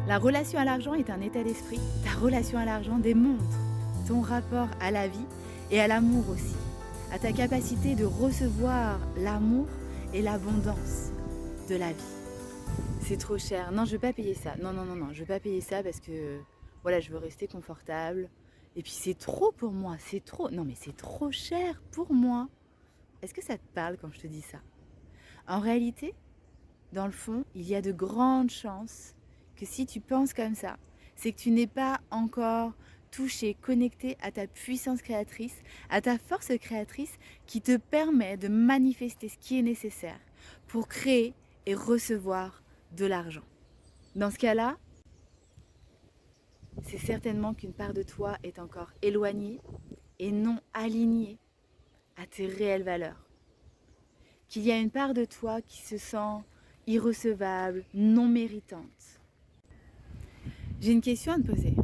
La relation à l'argent est un état d'esprit. Ta relation à l'argent démontre ton rapport à la vie et à l'amour aussi, à ta capacité de recevoir l'amour et l'abondance de la vie. C'est trop cher. Non, je ne veux pas payer ça. Non, je ne veux pas payer ça parce que voilà, je veux rester confortable. Et puis c'est trop pour moi, c'est trop. Non, mais c'est trop cher pour moi. Est-ce que ça te parle quand je te dis ça? En réalité, dans le fond, il y a de grandes chances que si tu penses comme ça, c'est que tu n'es pas encore touché, connecté à ta puissance créatrice, à ta force créatrice qui te permet de manifester ce qui est nécessaire pour créer et recevoir de l'argent. Dans ce cas-là, c'est certainement qu'une part de toi est encore éloignée et non alignée à tes réelles valeurs. Qu'il y a une part de toi qui se sent irrecevable, non méritante. J'ai une question à te poser.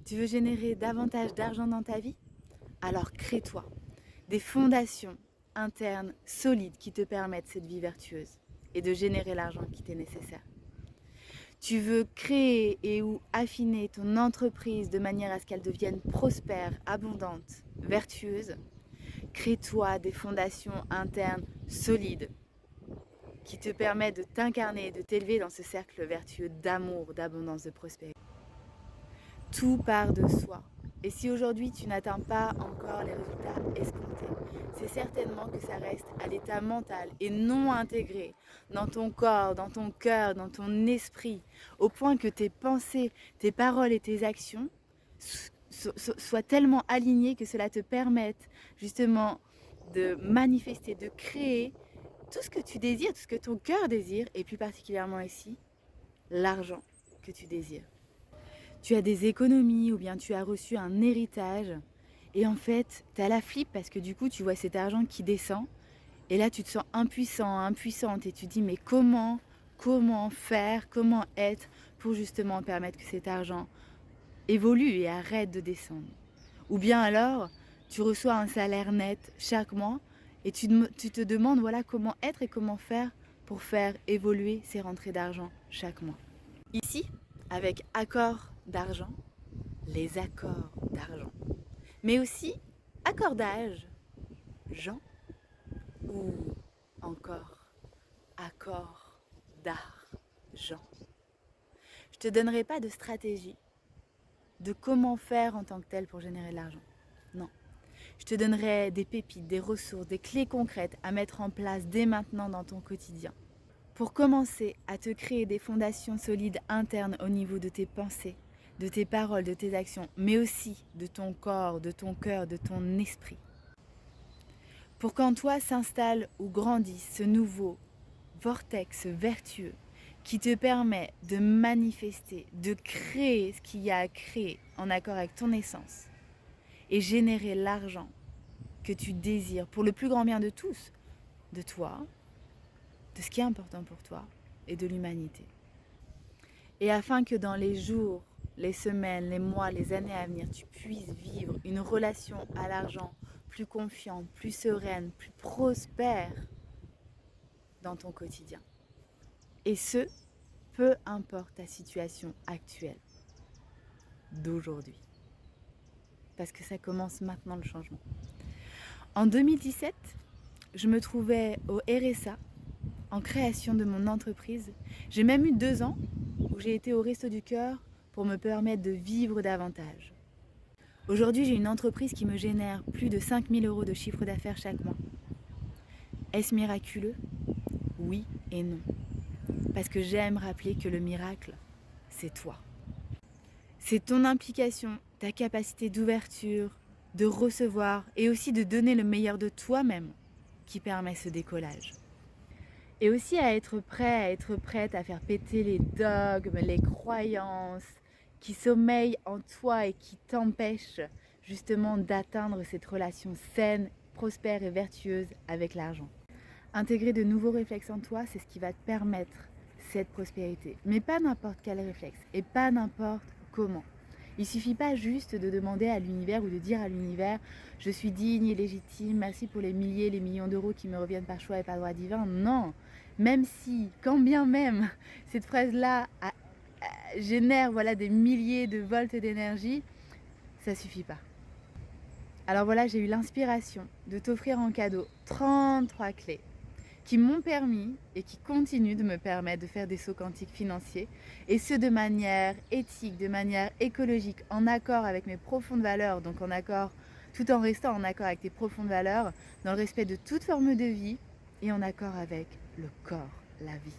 Tu veux générer davantage d'argent dans ta vie? Alors crée-toi des fondations internes solides qui te permettent cette vie vertueuse et de générer l'argent qui t'est nécessaire. Tu veux créer et ou affiner ton entreprise de manière à ce qu'elle devienne prospère, abondante, vertueuse. Crée-toi des fondations internes solides qui te permettent de t'incarner, de t'élever dans ce cercle vertueux d'amour, d'abondance, de prospérité. Tout part de soi. Et si aujourd'hui tu n'atteins pas encore les résultats escomptés, c'est certainement que ça reste à l'état mental et non intégré dans ton corps, dans ton cœur, dans ton esprit, au point que tes pensées, tes paroles et tes actions soient tellement alignées que cela te permette justement de manifester, de créer tout ce que tu désires, tout ce que ton cœur désire, et plus particulièrement ici, l'argent que tu désires. Tu as des économies ou bien tu as reçu un héritage et en fait, tu as la flip parce que du coup, tu vois cet argent qui descend et là, tu te sens impuissant, impuissante et tu te dis mais comment faire, comment être pour justement permettre que cet argent évolue et arrête de descendre. Ou bien alors, tu reçois un salaire net chaque mois et tu te demandes voilà comment être et comment faire pour faire évoluer ces rentrées d'argent chaque mois. Ici, avec accord d'argent, les accords d'argent, mais aussi accordage, Jean, ou encore accord d'argent. Je te donnerai pas de stratégie de comment faire en tant que tel pour générer de l'argent. Non. Je te donnerai des pépites, des ressources, des clés concrètes à mettre en place dès maintenant dans ton quotidien. Pour commencer à te créer des fondations solides internes au niveau de tes pensées, de tes paroles, de tes actions, mais aussi de ton corps, de ton cœur, de ton esprit. Pour qu'en toi s'installe ou grandisse ce nouveau vortex vertueux qui te permet de manifester, de créer ce qu'il y a à créer en accord avec ton essence et générer l'argent que tu désires pour le plus grand bien de tous, de toi, de ce qui est important pour toi et de l'humanité. Et afin que dans les jours, les semaines, les mois, les années à venir, tu puisses vivre une relation à l'argent plus confiante, plus sereine, plus prospère dans ton quotidien. Et ce, peu importe ta situation actuelle d'aujourd'hui. Parce que ça commence maintenant le changement. En 2017, je me trouvais au RSA en création de mon entreprise. J'ai même eu 2 ans où j'ai été au Resto du Cœur pour me permettre de vivre davantage. Aujourd'hui, j'ai une entreprise qui me génère plus de 5 000 € de chiffre d'affaires chaque mois. Est-ce miraculeux? Oui et non. Parce que j'aime rappeler que le miracle, c'est toi. C'est ton implication, ta capacité d'ouverture, de recevoir et aussi de donner le meilleur de toi-même qui permet ce décollage. Et aussi à être prêt, à être prête à faire péter les dogmes, les croyances qui sommeillent en toi et qui t'empêchent justement d'atteindre cette relation saine, prospère et vertueuse avec l'argent. Intégrer de nouveaux réflexes en toi, c'est ce qui va te permettre cette prospérité. Mais pas n'importe quel réflexe et pas n'importe comment. Il suffit pas juste de demander à l'univers ou de dire à l'univers « je suis digne et légitime, merci pour les milliers, les millions d'euros qui me reviennent par choix et par droit divin ». Non, même si, quand bien même, cette phrase-là a génère voilà, des milliers de volts d'énergie, ça suffit pas. Alors voilà, j'ai eu l'inspiration de t'offrir en cadeau 33 clés qui m'ont permis et qui continuent de me permettre de faire des sauts quantiques financiers, et ce de manière éthique, de manière écologique, en accord avec mes profondes valeurs, donc en accord, tout en restant en accord avec tes profondes valeurs, dans le respect de toute forme de vie et en accord avec le corps, la vie.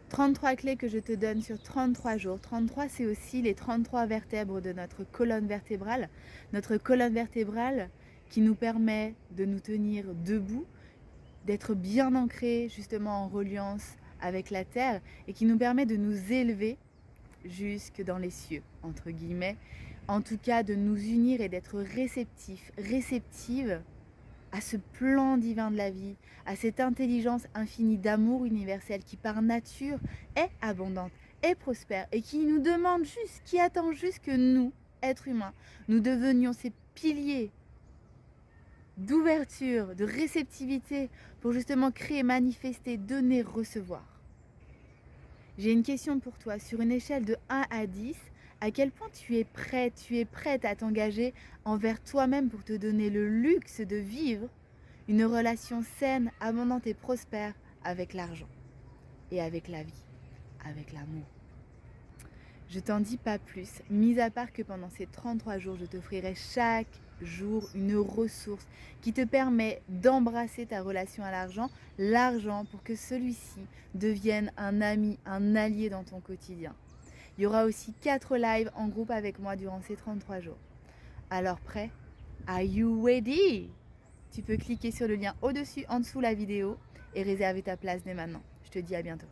33 clés que je te donne sur 33 jours. 33, c'est aussi les 33 vertèbres de notre colonne vertébrale. Notre colonne vertébrale qui nous permet de nous tenir debout, d'être bien ancrés justement en reliance avec la terre et qui nous permet de nous élever jusque dans les cieux, entre guillemets. En tout cas, de nous unir et d'être réceptifs, réceptives à ce plan divin de la vie, à cette intelligence infinie d'amour universel qui par nature est abondante, est prospère et qui nous demande juste, qui attend juste que nous, êtres humains, nous devenions ces piliers d'ouverture, de réceptivité pour justement créer, manifester, donner, recevoir. J'ai une question pour toi. Sur une échelle de 1 à 10, à quel point tu es prête à t'engager envers toi-même pour te donner le luxe de vivre une relation saine, abondante et prospère avec l'argent et avec la vie, avec l'amour. Je t'en dis pas plus, mis à part que pendant ces 33 jours, je t'offrirai chaque jour une ressource qui te permet d'embrasser ta relation à l'argent pour que celui-ci devienne un ami, un allié dans ton quotidien. Il y aura aussi 4 lives en groupe avec moi durant ces 33 jours. Alors prêt? Are you ready? Tu peux cliquer sur le lien au-dessus, en dessous la vidéo et réserver ta place dès maintenant. Je te dis à bientôt.